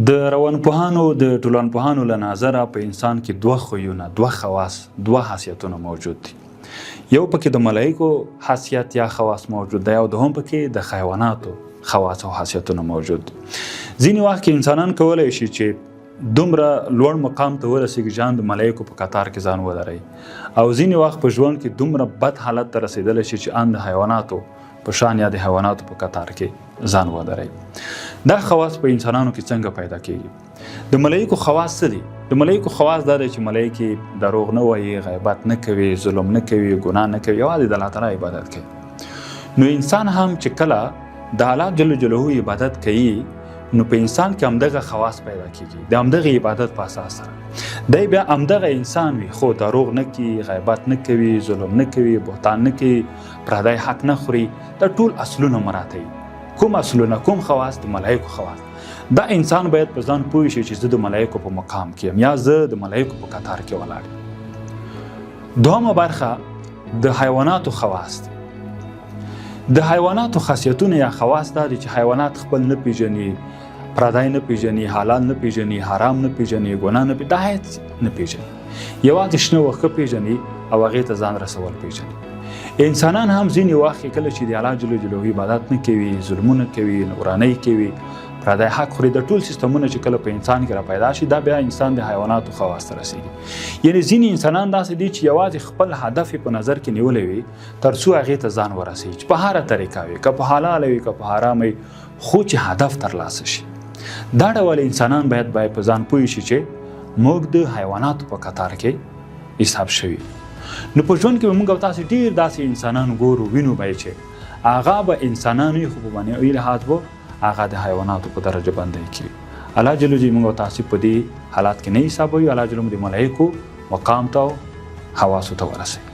د روانپوهانو د ټولنپوهانو له نظره په انسان کې دوه خویونه، دوه خواص، دوه خاصیتونه موجود دي. یو پکې د ملایکو خاصیت یا خواص موجود دی او دوهم پکې د حیواناتو خواص او خاصیتونه موجود دي. ځینې وخت کې انسانان کولی شي چې دومره لوړ مقام ته ورسېږي چې د ملایکو په قطار کې ځان ودروي، او ځینې وخت په ژوند کې دومره بد حالت ته رسېدلی شي چې د حیواناتو په شان یا د حیواناتو په قطار کې ځان ودروي. دا خواص په انسانانو کې څنګه پیدا کیږي؟ د ملایکو خواص څه دي؟ د ملایکو خواص دا دی چې ملایکې دروغ نه وایي، غیبت نه کوي، ظلم نه کوي، ګناه نه کوي، یوازې د الله تعالی عبادت کوي. نو انسان هم چې کله د الله جل جلاله عبادت کوي نو په انسان کې همدغه خواص پیدا کیږي، د همدغه عبادت په اساس سره دی بیا همدغه انسان وي، خو دروغ نه کوي، غیبت نه کوي، ظلم نه کوي، بهتان نه کوي، پردی حق نه خوري. دا ټول اصلونه مراته کوم اصلونه، کوم خواص؟ د ملایکو خواص. دا انسان باید په ځان پوه شي چې زه د ملایکو په مقام کې یم یا زه د ملایکو په قطار کې ولاړ یم. دوهمه برخه د حیواناتو خواص دي. د حیواناتو خاصیتونه یا خواص دا دي چې حیوانات خپل نه پیژني، پردی نه پیژني، حلال نه پیژني، حرام نه پیژني، ګناه نه پیژني، دا هیڅ نه پیژني. یوازې شنه وښه پیژني او هغې ته ځان رسول پیژني. انسانان هم ځینې وخت کله چې د الله جل جلاله عبادت نه کوي، ظلمونه کوي، نورانۍ کوي، پردی حق خوري، د ټول سیستمونه چې کله په انسان کې را پیدا شي دا بیا انسان د حیواناتو خواص ته رسېږي. یعنې ځینې انسانان داسې دي چې یوازې خپل هدف په نظر کې نیولی وي تر څو هغې ته ځان ورسوي، چې په هره طریقه وي، که په حلاله وي که په حرامه وي، خو چې هدف ترلاسه شي. دا ډول انسانان باید په ځان پوه شي چې موږ د حیواناتو په قطار کې حساب شوي. نو په ژوند کې به موږ او تاسې ډېر داسې انسانان ګورو، وینو به چې هغه به انسانان وي خو په معنوي لحاظ به هغه د حیواناتو په درجه بندۍ کې وي. الله جل جلاله موږ او تاسې په دې حالات کې نه حسابوي. الله جل د ملایکو مقام ته او حواسو ته ورسوي.